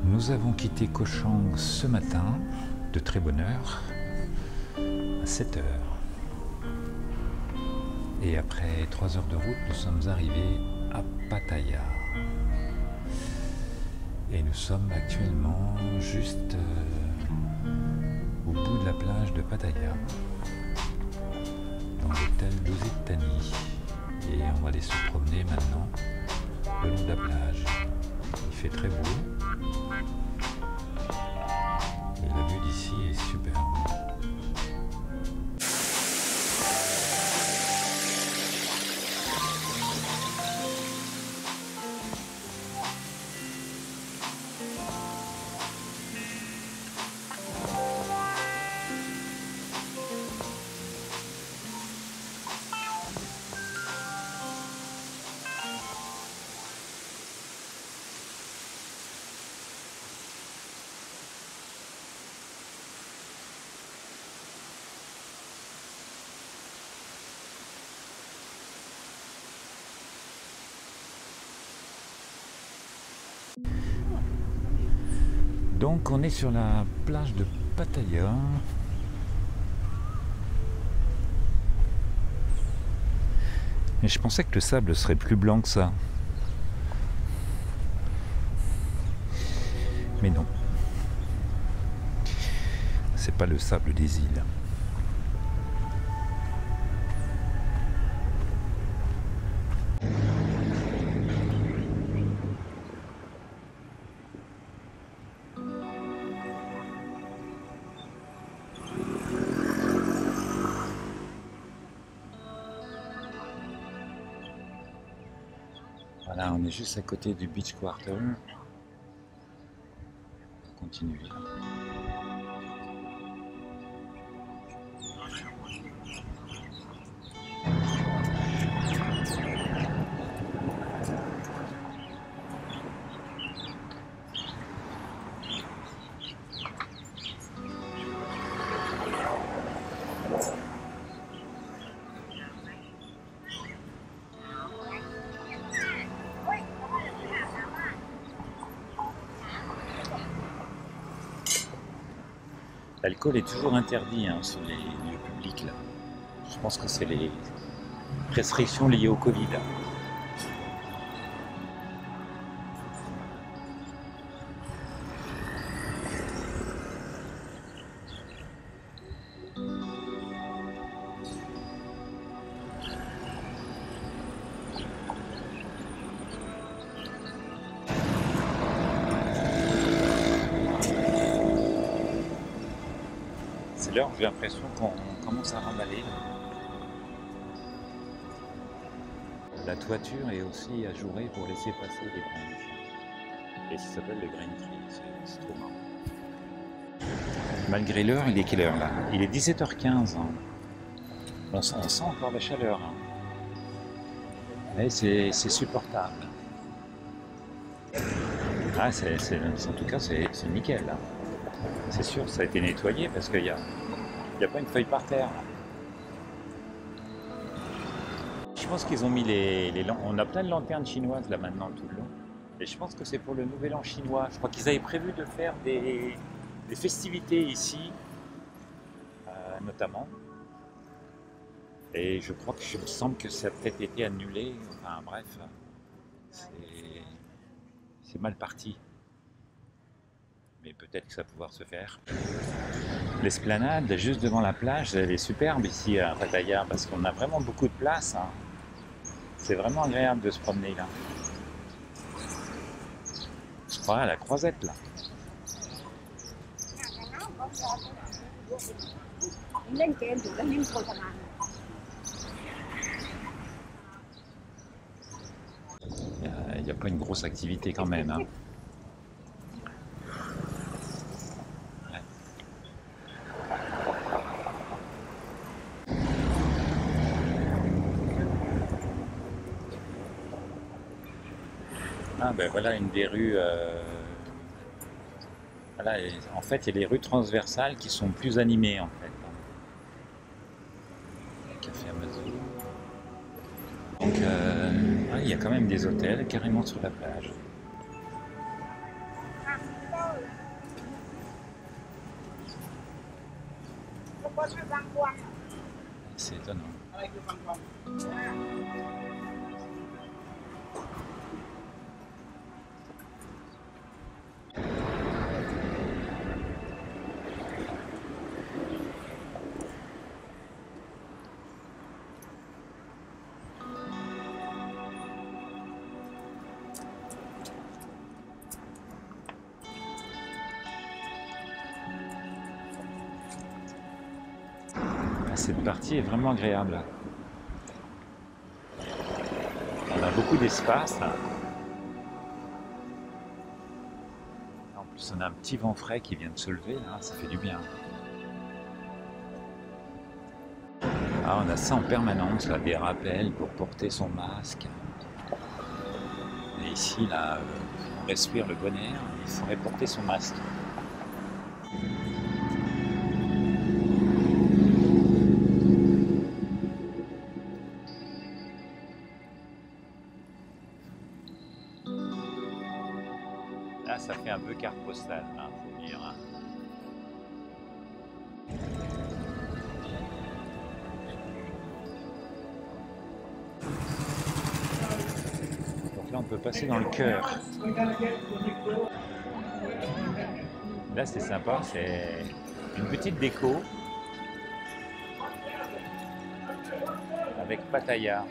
Nous avons quitté Kochang ce matin, de très bonne heure, à 7 heures. Et après 3 heures de route, nous sommes arrivés à Pattaya. Et nous sommes actuellement juste au bout de la plage de Pattaya, dans l'hôtel Lusitani. Et on va aller se promener maintenant le long de la plage. Il fait très beau. Et la vue d'ici est superbe. Donc on est sur la plage de Pattaya. Et je pensais que le sable serait plus blanc que ça. Mais non. C'est pas le sable des îles. Voilà, on est juste à côté du Beach Quarter. On va continuer. L'alcool est toujours interdit sur les lieux publics là. Je pense que c'est les restrictions liées au Covid. C'est l'heure où j'ai l'impression qu'on commence à remballer. La toiture est aussi ajourée pour laisser passer les branches. Et ça s'appelle le Green Tree, c'est trop marrant. Malgré l'heure, il est quelle heure là? Il est 17h15. On sent encore la chaleur. Mais c'est supportable. Ah, en tout cas, c'est nickel. Là. C'est sûr, ça a été nettoyé parce qu'il n'y a pas une feuille par terre. Là. Je pense qu'ils ont mis les lampes. On a plein de lanternes chinoises là maintenant tout le long. Et je pense que c'est pour le nouvel an chinois. Je crois qu'ils avaient prévu de faire des festivités ici, notamment. Et je crois que je me semble que ça a peut-être été annulé. Enfin bref, c'est mal parti. Mais peut-être que ça va pouvoir se faire. L'esplanade, juste devant la plage, elle est superbe ici à Pattaya parce qu'on a vraiment beaucoup de place. C'est vraiment agréable de se promener là. Voilà la croisette là. Il n'y a pas une grosse activité quand même. Ah ben voilà une des rues. Voilà, en fait, il y a les rues transversales qui sont plus animées en fait. Café Amazon. Donc il y a quand même des hôtels carrément sur la plage. C'est étonnant. Cette partie est vraiment agréable. On a beaucoup d'espace. En plus, on a un petit vent frais qui vient de se lever, là, ça fait du bien. Ah, on a ça en permanence, là, des rappels pour porter son masque. Et ici, là, on respire le bon air, il faudrait porter son masque. Là, ça fait un peu carte postale, hein, faut dire. Hein. Donc là, on peut passer dans le cœur. Là, c'est sympa, c'est une petite déco avec Pattaya.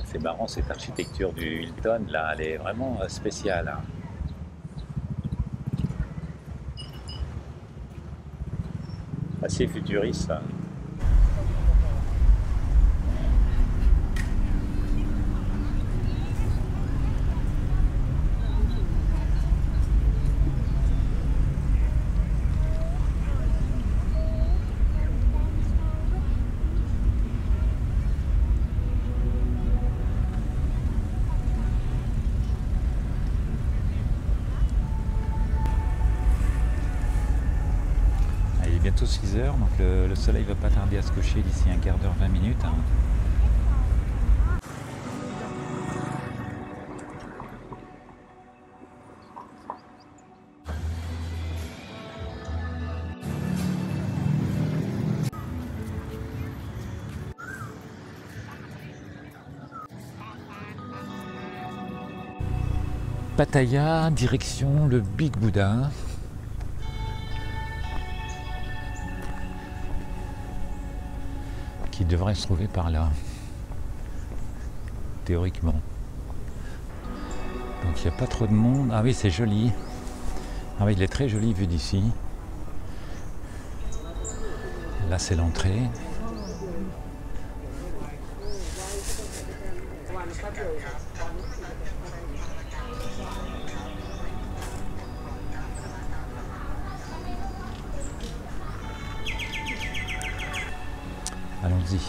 C'est marrant, cette architecture du Hilton, là, elle est vraiment spéciale. Hein. Assez futuriste. Hein. Bientôt 6 heures, donc le soleil va pas tarder à se coucher d'ici un quart d'heure, 20 minutes. Hein. Pattaya, direction le Big Buddha. Qui devrait se trouver par là, théoriquement. Donc il n'y a pas trop de monde. Ah oui, c'est joli. Ah oui, il est très joli vu d'ici. Là, c'est l'entrée. Allons-y.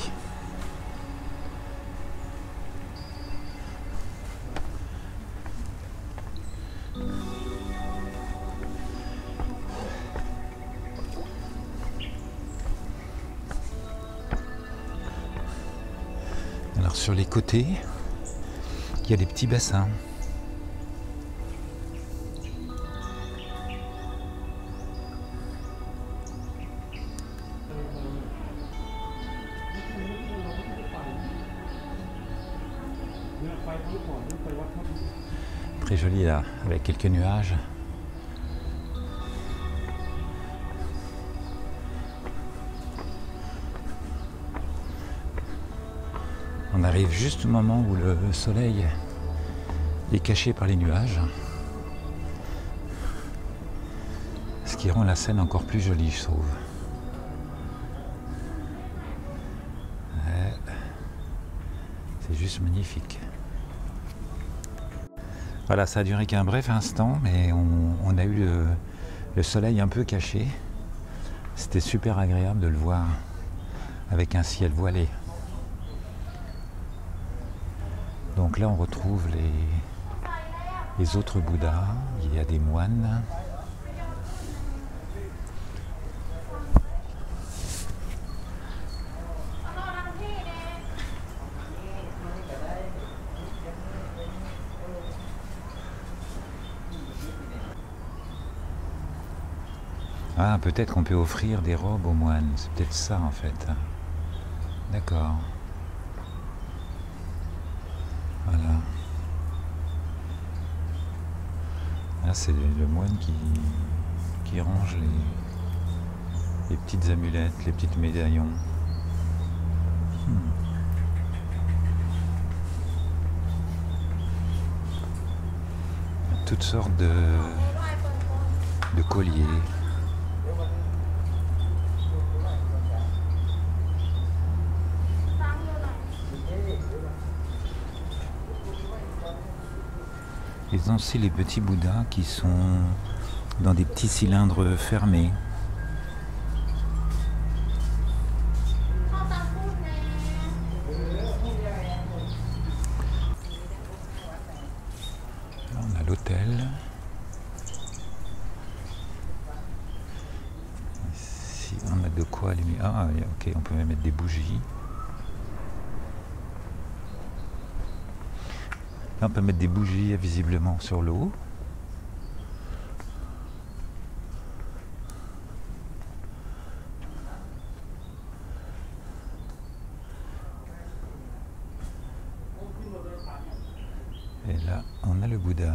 Alors sur les côtés, il y a des petits bassins. très joli là, avec quelques nuages. On arrive juste au moment où le soleil est caché par les nuages, ce qui rend la scène encore plus jolie, je trouve. Ouais. C'est juste magnifique. Voilà, ça a duré qu'un bref instant, mais on a eu le soleil un peu caché. C'était super agréable de le voir avec un ciel voilé. Donc là, on retrouve les autres Bouddhas. Il y a des moines. Ah, peut-être qu'on peut offrir des robes aux moines. C'est peut-être ça, en fait. D'accord. Voilà. Là, c'est le moine qui range les petites amulettes, les petits médaillons. Toutes sortes de colliers. Ils ont aussi les petits Bouddhas qui sont dans des petits cylindres fermés. Là, on a l'hôtel. Ici, on a de quoi allumer. Ah, ok, on peut même mettre des bougies. Là, on peut mettre des bougies visiblement sur l'eau. Et là, on a le Bouddha.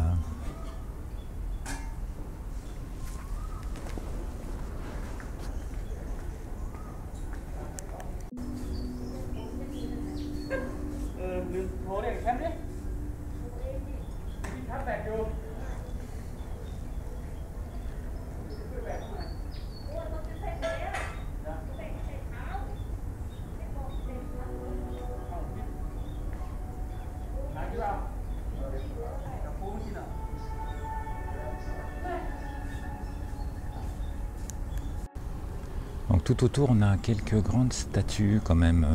Donc tout autour, on a quelques grandes statues quand même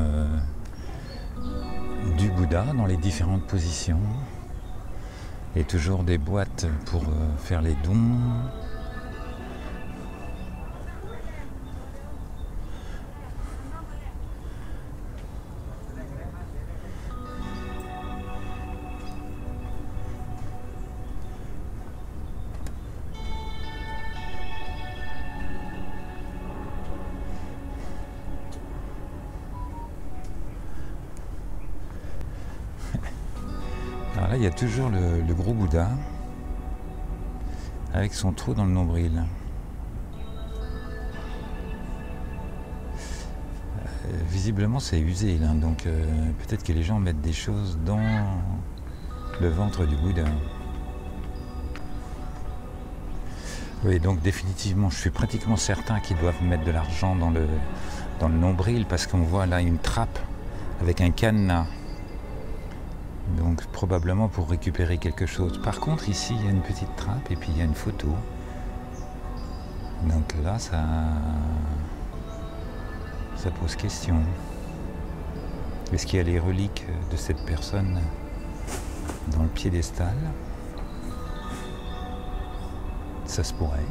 du Bouddha dans les différentes positions. Et toujours des boîtes pour faire les dons. Alors là, il y a toujours le gros Bouddha avec son trou dans le nombril. Visiblement, c'est usé, là, donc peut-être que les gens mettent des choses dans le ventre du Bouddha. Oui, donc définitivement, je suis pratiquement certain qu'ils doivent mettre de l'argent dans le nombril parce qu'on voit là une trappe avec un cadenas. Donc probablement pour récupérer quelque chose. Par contre ici il y a une petite trappe et puis il y a une photo. Donc là ça pose question. Est-ce qu'il y a les reliques de cette personne dans le piédestal? Ça se pourrait.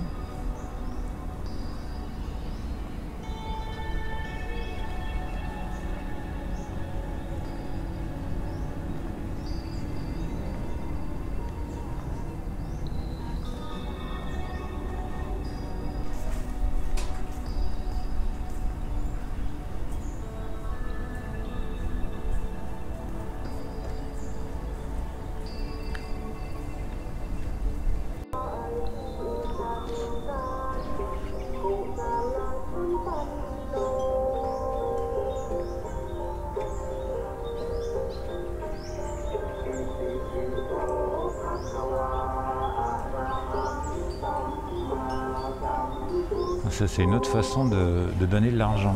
Ça, c'est une autre façon de donner de l'argent.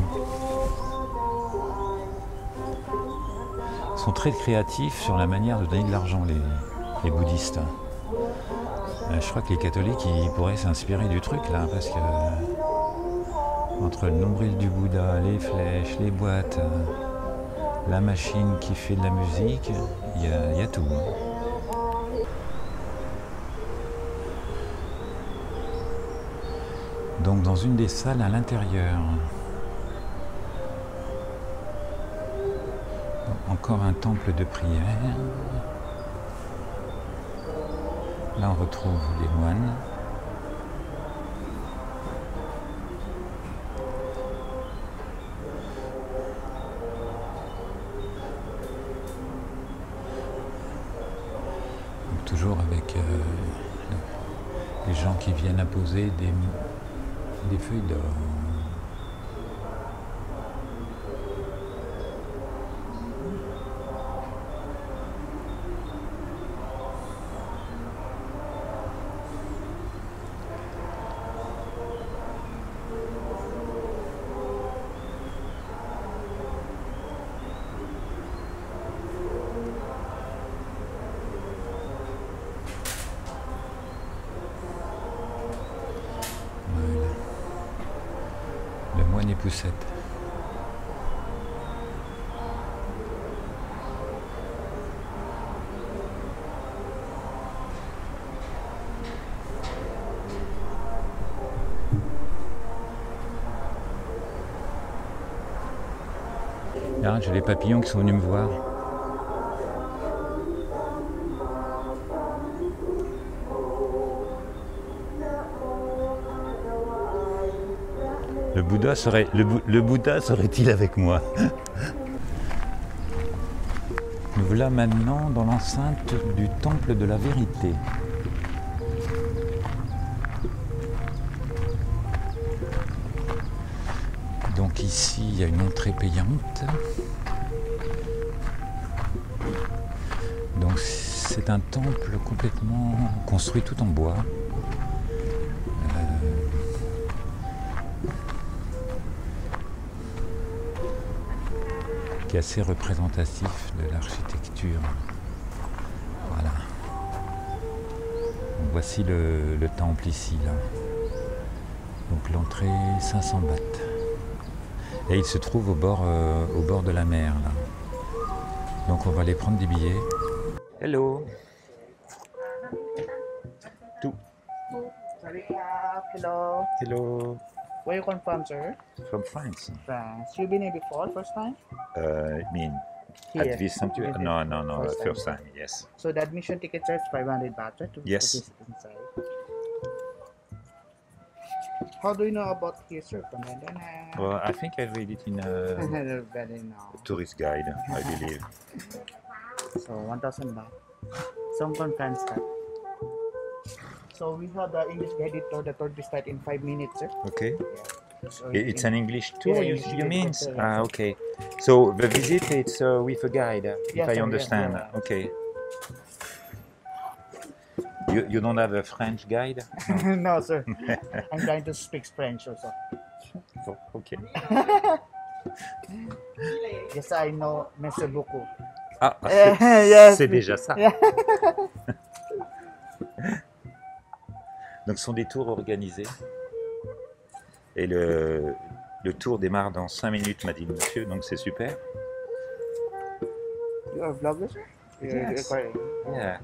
Ils sont très créatifs sur la manière de donner de l'argent, les bouddhistes. Je crois que les catholiques, ils pourraient s'inspirer du truc là, parce que entre le nombril du Bouddha, les flèches, les boîtes, la machine qui fait de la musique, il y a tout. Donc dans une des salles à l'intérieur, encore un temple de prière. Là on retrouve les moines. Donc, toujours avec les gens qui viennent apposer des feuilles d'or. Moine et poussette. Là, j'ai les papillons qui sont venus me voir. Le Bouddha serait-il avec moi? Nous voilà maintenant dans l'enceinte du temple de la vérité. Donc ici, il y a une entrée payante. Donc c'est un temple complètement construit tout en bois. Qui est assez représentatif de l'architecture. Voilà. Donc voici le temple ici, là. Donc l'entrée 500 bahts. Et il se trouve au bord de la mer, là. Donc on va aller prendre des billets. Hello. Tout. Hello. Hello. Where you come from, sir? From France. France. You been here before, first time? I mean, Here. at this sanctuary? No, First first time, yes. So the admission ticket is 500 baht, right? Yes. To visit inside. How do you know about here, sir? From London? Well, I think I read it in a Very now. tourist guide, I believe. So 1,000 baht. Some from France card. So we have the English guided tour. The tour will start in 5 minutes, sir. Okay. Yeah. So It's an English tour, Yeah, you English mean? tour, yes. Ah, okay. So the visit, it's with a guide, Yes, if I sir, yeah, understand. yeah. Okay. You don't have a French guide? No, sir. I'm trying to speak French also. Oh, okay. Yes, I know. Merci beaucoup. Ah, Yes. c'est déjà ça. Yeah. Donc ce sont des tours organisés. Et le tour démarre dans 5 minutes, m'a dit le monsieur, donc c'est super. You are a vlogger, sir? Yes. Recording. Yeah.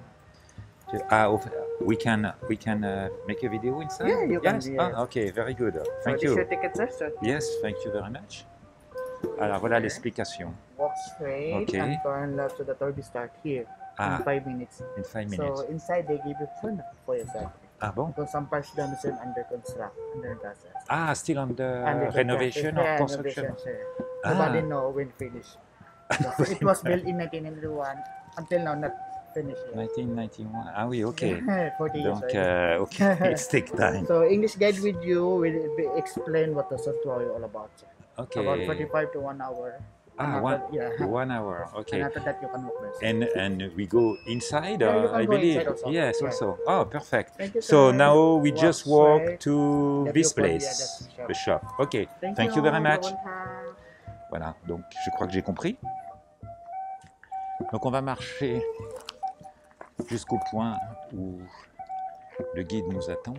We can make a video inside? Yeah, you can, Yes? yes. Ah, okay, very good. Thank So this is you. your ticket, sir. Yes, thank you very much. Alors voilà l'explication. Walk straight Okay. and turn left to the tour will start here Ah, in 5 minutes. in 5 minutes. So inside they give you food for yourself. Ah bon? Because some parts done is under construction, under process. Ah, still under Under renovation or yeah, construction? renovation, sir. Ah. Nobody know when finished. Because it was built in 1991 until now not finished yet. 1991. Ah oui, ok. 40 years. Donc, right? ok, it's take time. So English guide with you will explain what the sanctuary all about. Sir. Ok. About 45 to 1 hour. Ah, after, yeah, 1 hour. and Okay. after that you can walk rest. And we go inside, Yeah, you can I go believe. inside also. Yes, Yeah. also. Oh, perfect. Thank you, So sir. now we Walk just walk straight. to The this viewpoint, yeah, place, that's the shop. the shop. Okay. Thank Thank you very you. much. Voilà. Donc, je crois que j'ai compris. Donc, on va marcher jusqu'au point où le guide nous attend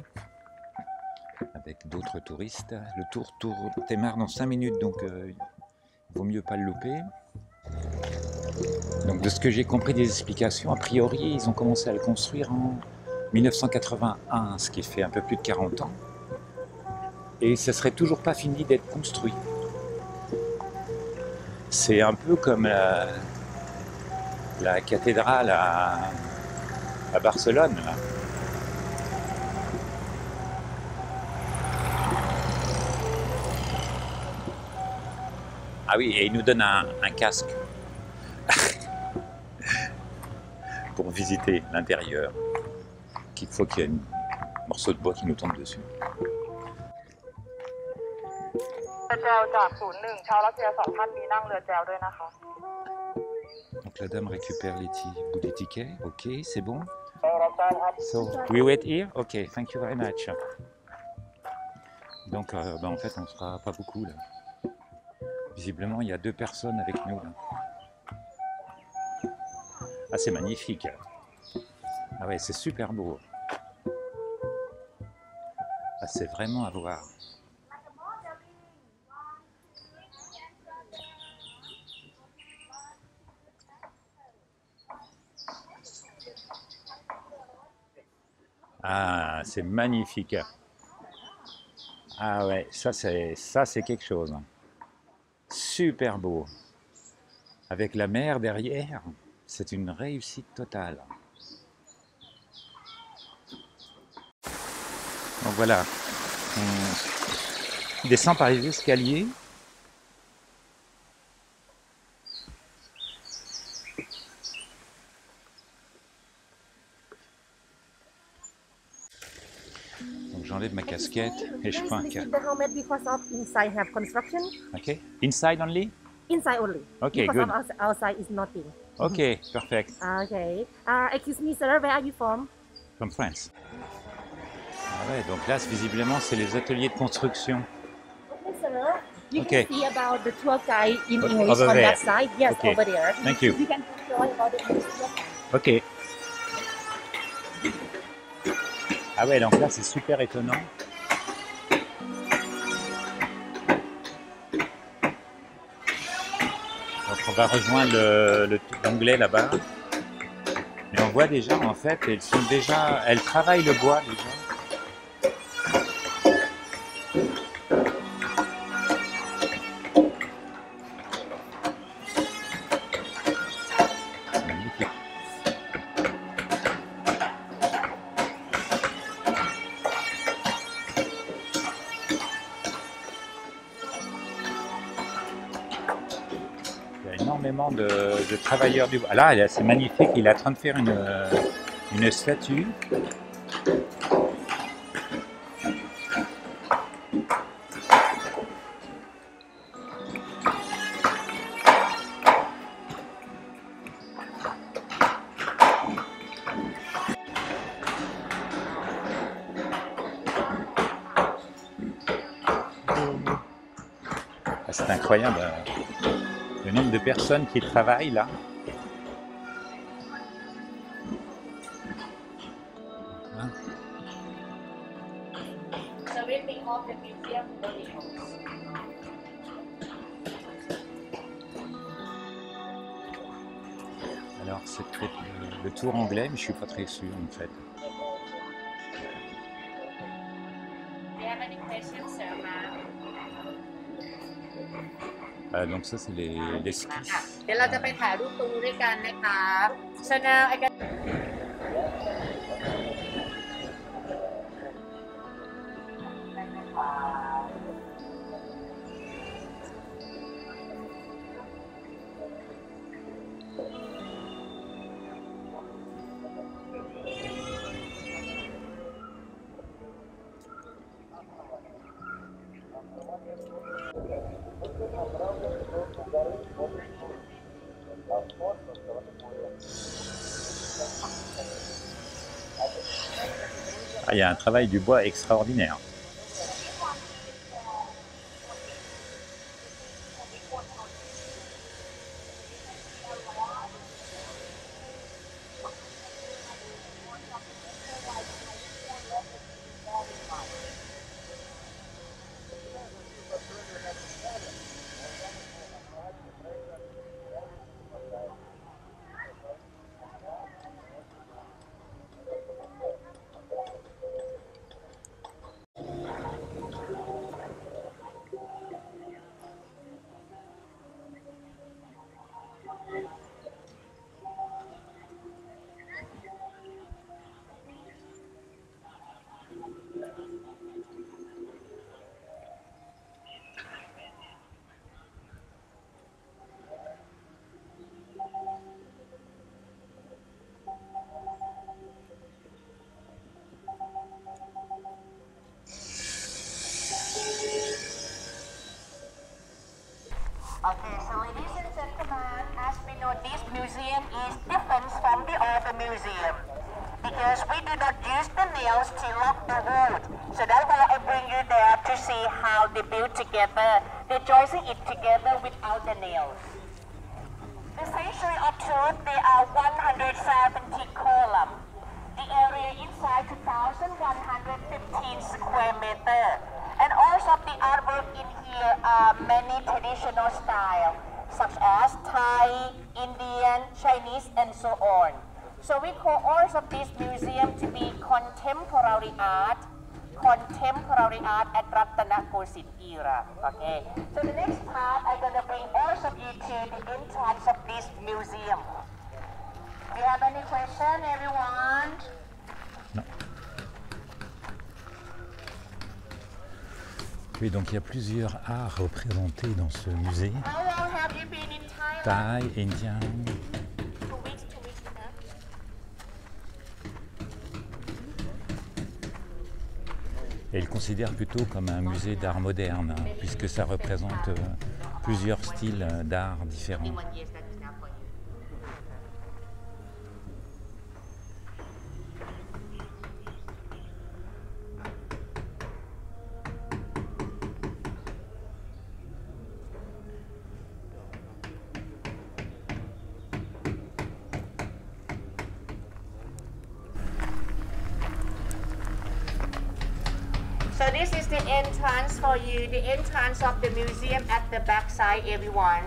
avec d'autres touristes. Le tour démarre dans 5 minutes, donc il vaut mieux pas le louper. Donc de ce que j'ai compris des explications, a priori, ils ont commencé à le construire en 1981, ce qui fait un peu plus de 40 ans. Et ça serait toujours pas fini d'être construit. C'est un peu comme la cathédrale à Barcelone, là. Ah oui, et il nous donne un casque pour visiter l'intérieur. Qu'il faut qu'il y ait un morceau de bois qui nous tombe dessus. Donc la dame récupère les bouts des tickets. Ok, c'est bon. So we wait here. Ok, thank you very much. Donc en fait on sera pas beaucoup là. Visiblement il y a 2 personnes avec nous là. Ah c'est magnifique. Ah ouais c'est super beau. Ah, c'est vraiment à voir. Ah, c'est magnifique. Ah ouais, ça c'est quelque chose. Super beau. Avec la mer derrière, c'est une réussite totale. Donc voilà, on descend par les escaliers. Donc j'enlève ma casquette et je prends un casque. The helmet because of inside have construction. Ok, inside only? Inside only. Okay, because good. of outside is nothing. Ok, perfect. Okay. Excuse me, sir. Where are you from? From France. Ah ouais, donc là, visiblement, c'est les ateliers de construction. Okay, sir. You Okay. can see about the tour guide in English Over on there. that side. Yes, Okay. over there. Thank you. You can enjoy about the English tour guide. Ok. Ah ouais, donc là, c'est super étonnant. Donc on va rejoindre le l'onglet là-bas. Et on voit déjà, en fait, elles travaillent le bois déjà. C'est magnifique. Il y a énormément de travailleurs du bois. Là, c'est magnifique, il est en train de faire une statue. C'est incroyable le nombre de personnes qui travaillent là. Hein? Alors c'est peut-être le tour anglais, mais je suis pas très sûr en fait. Donc ça c'est les skis. เดี๋ยวเราจะไปถ่ายรูปตรงนี้ด้วยกันนะคะ So now I got Ah, il y a un travail du bois extraordinaire. Okay, so ladies and gentlemen, as we know, this museum is different from the other museum because we do not use the nails to lock the wood. So that's why I bring you there to see how they build together. They're joining it together without the nails. The Century of Truth, there are 170 columns. The area inside 2,115 square meter. And also the artwork in here are many traditional styles, such as Thai, Indian, Chinese, and so on. So we call all of this museum to be contemporary art at Ratana Kosit era. Okay. So the next part, I'm gonna bring all of you to the entrance of this museum. Do you have any question, everyone? Oui, donc il y a plusieurs arts représentés dans ce musée. How long have you been in Thailand? Thaï, indien. 2 weeks enough. Et il considère plutôt comme un musée d'art moderne, hein, puisque ça représente plusieurs styles d'art différents. 21 years, that is enough for you. So this is the entrance for you, the entrance of the museum at the back side, everyone.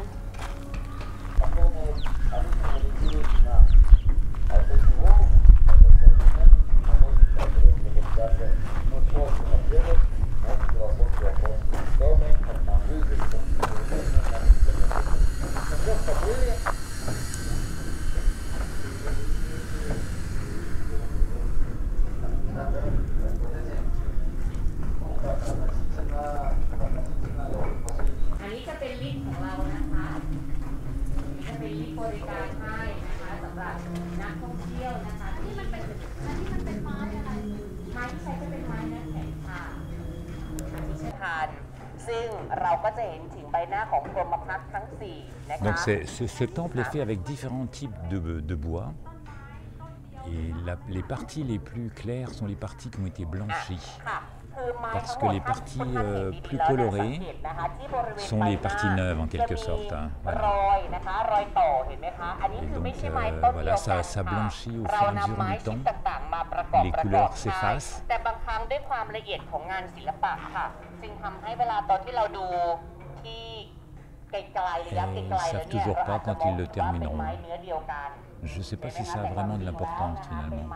Donc ce temple est fait avec différents types de bois. Et les parties les plus claires sont les parties qui ont été blanchies. Parce que les parties plus colorées sont les parties neuves en quelque sorte. Hein. Voilà. Et donc voilà, ça blanchit au fur et à mesure du temps. Les couleurs s'effacent. Et ils ne savent toujours pas quand ils le termineront. Je ne sais pas si ça a vraiment de l'importance finalement.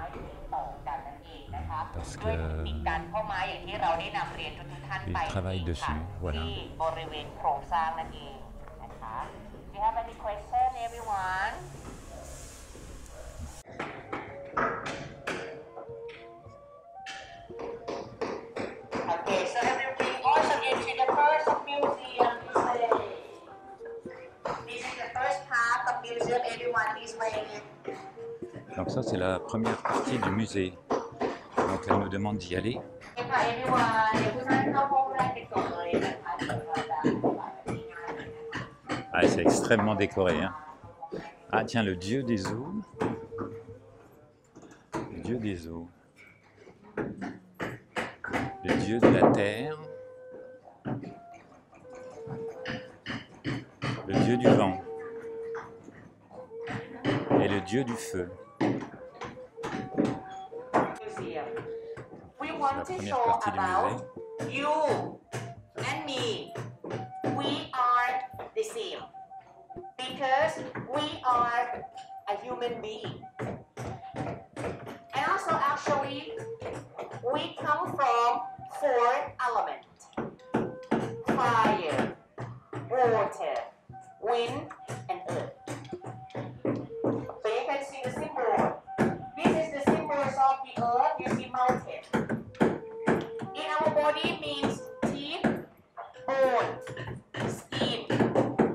Parce qu'ils travaillent dessus, voilà. Okay, so everybody also into the first museum this way. This is the first part of museum, everyone this way. Donc ça c'est la première partie du musée. Donc elle nous demande d'y aller. Ah, c'est extrêmement décoré. Hein. Ah tiens, le dieu des eaux. Le dieu des eaux. le dieu de la terre, le dieu du vent et le dieu du feu. We want to show about you and me. We are the same because we are a human being. And also actually we come from 4 elements: fire, water, wind, and earth. So you can see the symbol. This is the symbols of the earth. You see mountain. In our body means teeth, bone, skin.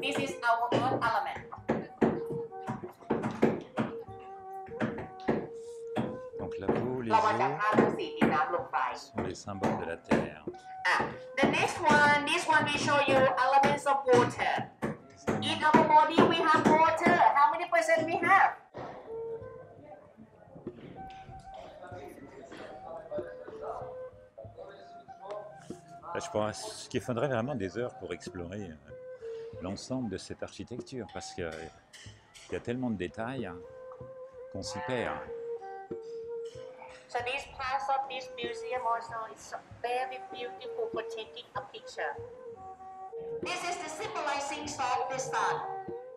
This is our earth element. Donc la peau, les เรามาจาก os ธาตุทั้ง4ดินน้ำลมไฟ sont les symboles de la terre. The next one, this one we show you elements of water. In our body we have water. How many percent we have? Là, je pense qu'il faudrait vraiment des heures pour explorer l'ensemble de cette architecture parce qu'il y a tellement de détails qu'on s'y perd. So this part of this museum also is very beautiful for taking a picture. This is the symbolizing of the sun.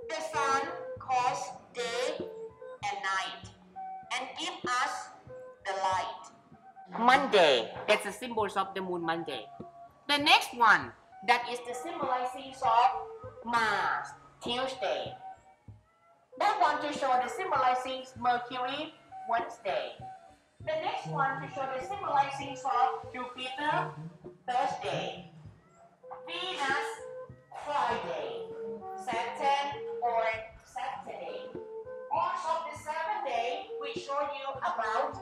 The sun causes day and night and give us the light. Monday, that's the symbols of the moon Monday. The next one, that is the symbolizing of Mars, Tuesday. That one to show the symbolizing Mercury, Wednesday. The next one to show the symbolizing of Jupiter, Thursday. Venus, Friday. Saturn or Saturday. Also the 7th day, we show you about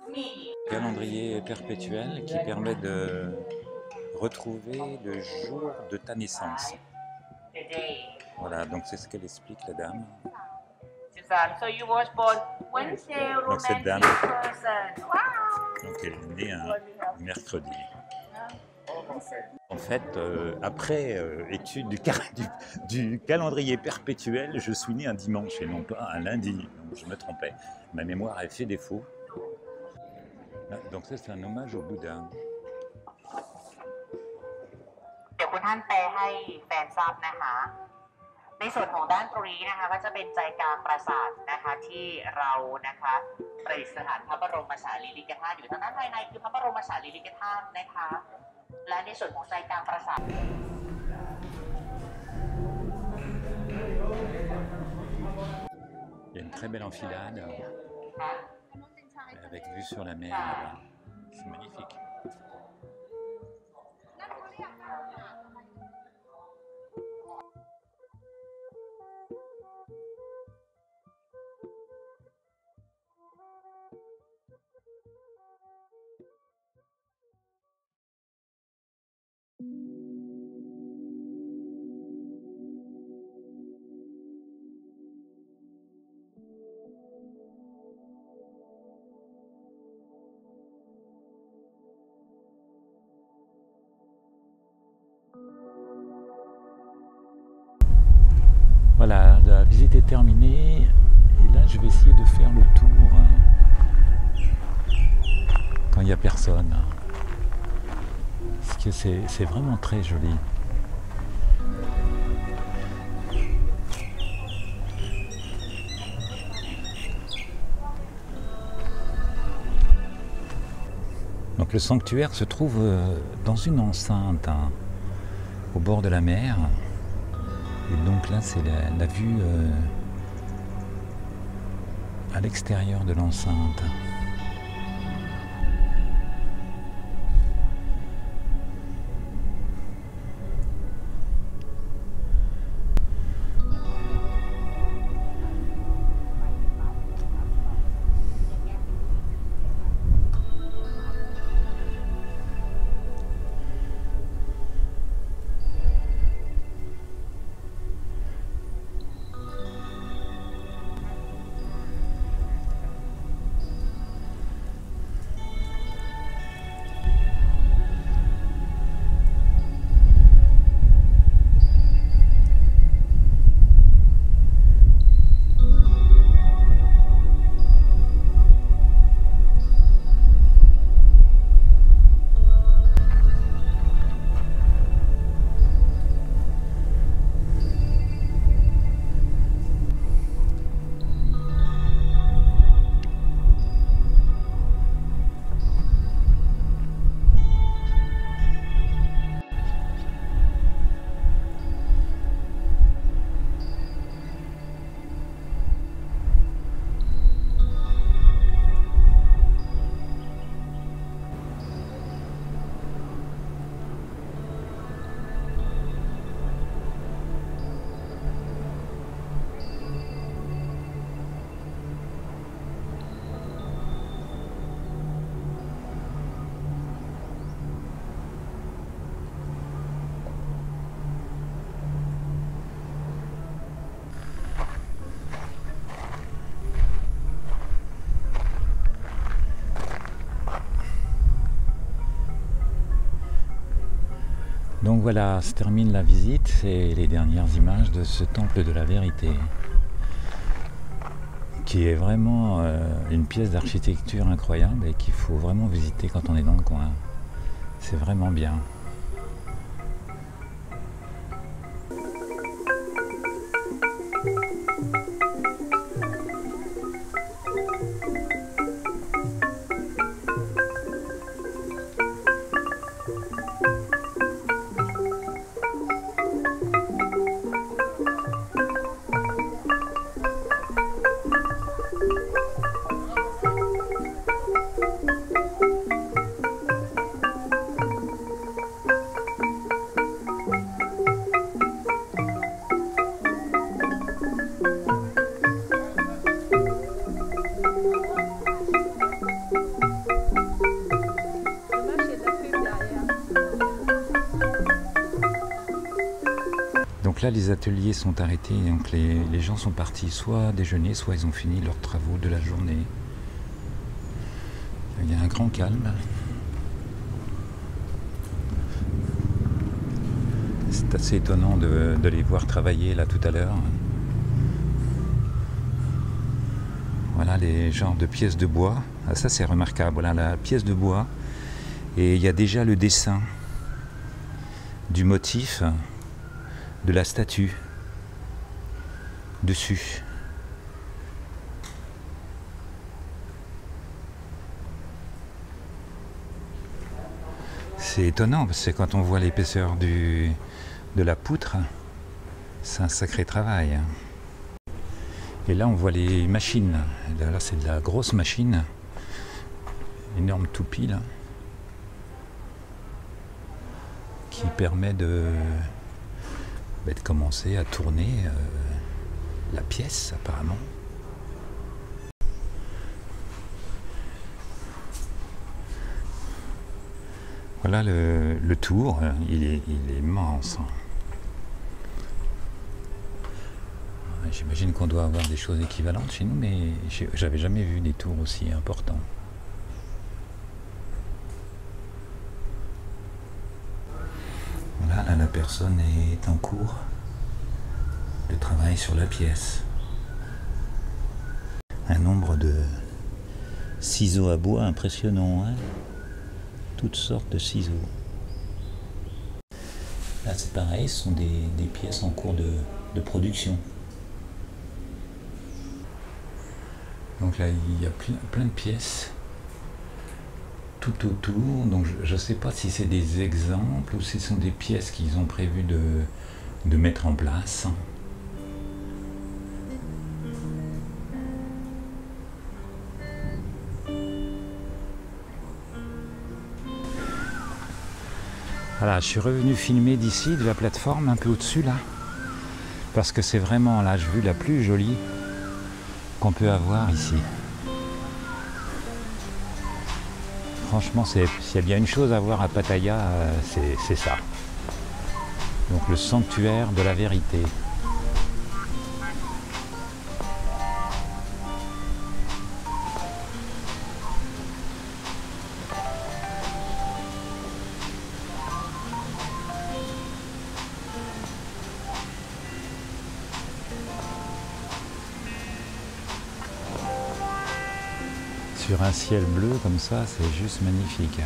meeting. Calendrier perpétuel qui permet de retrouver le jour de ta naissance. Today. Voilà, donc c'est ce qu'elle explique, la dame. So you was born Wednesday, Donc cette dame, romantic person. Wow! donc elle est née un mercredi. En fait, après étude du calendrier perpétuel, je suis né un dimanche et non pas un lundi. Donc je me trompais. Ma mémoire a fait défaut. Donc ça, c'est un hommage au Bouddha. เดี๋ยวคุณท่านแปลให้แฟนทราบนะคะ ในส่วนของด้านตรงนี้นะคะก็จะเป็นใจกลางปราสาทนะคะที่เรานะคะประดิษฐานพระบรมสารีริกธาตุอยู่ทางด้านภายในคือพระบรมสารีริกธาตุนะคะและในส่วนของใจกลางปราสาท Il y a une très belle enfilade avec vue sur la mer là-bas. C'est magnifique. Voilà, la visite est terminée et là je vais essayer de faire le tour quand il n'y a personne. Parce que c'est vraiment très joli. Donc le sanctuaire se trouve dans une enceinte au bord de la mer. Et donc là, c'est la vue à l'extérieur de l'enceinte. voilà, se termine la visite et les dernières images de ce temple de la vérité, qui est vraiment une pièce d'architecture incroyable et qu'il faut vraiment visiter quand on est dans le coin. C'est vraiment bien. Donc là, les ateliers sont arrêtés, donc les gens sont partis soit déjeuner, soit ils ont fini leurs travaux de la journée. Il y a un grand calme. C'est assez étonnant de les voir travailler là tout à l'heure. Voilà les genres de pièces de bois. Ah, ça c'est remarquable, voilà la pièce de bois. Et il y a déjà le dessin du motif de la statue dessus. C'est étonnant parce que quand on voit l'épaisseur de la poutre, c'est un sacré travail. Et là on voit les machines. Là c'est de la grosse machine, énorme toupie là, qui permet de commencer à tourner la pièce apparemment. Voilà le tour, il est immense. J'imagine qu'on doit avoir des choses équivalentes chez nous, mais j'avais jamais vu des tours aussi importants. Voilà, là la personne est en cours de travail sur la pièce. Un nombre de ciseaux à bois impressionnant, hein? Toutes sortes de ciseaux. Là c'est pareil, ce sont des pièces en cours de production. Donc là il y a plein de pièces tout autour, donc je ne sais pas si c'est des exemples ou si ce sont des pièces qu'ils ont prévu de mettre en place. Voilà, je suis revenu filmer d'ici, de la plateforme, un peu au-dessus là, parce que c'est vraiment la vue la plus jolie qu'on peut avoir ici. Franchement, s'il y a bien une chose à voir à Pattaya, c'est ça. Donc le sanctuaire de la vérité. Sur un ciel bleu comme ça, c'est juste magnifique.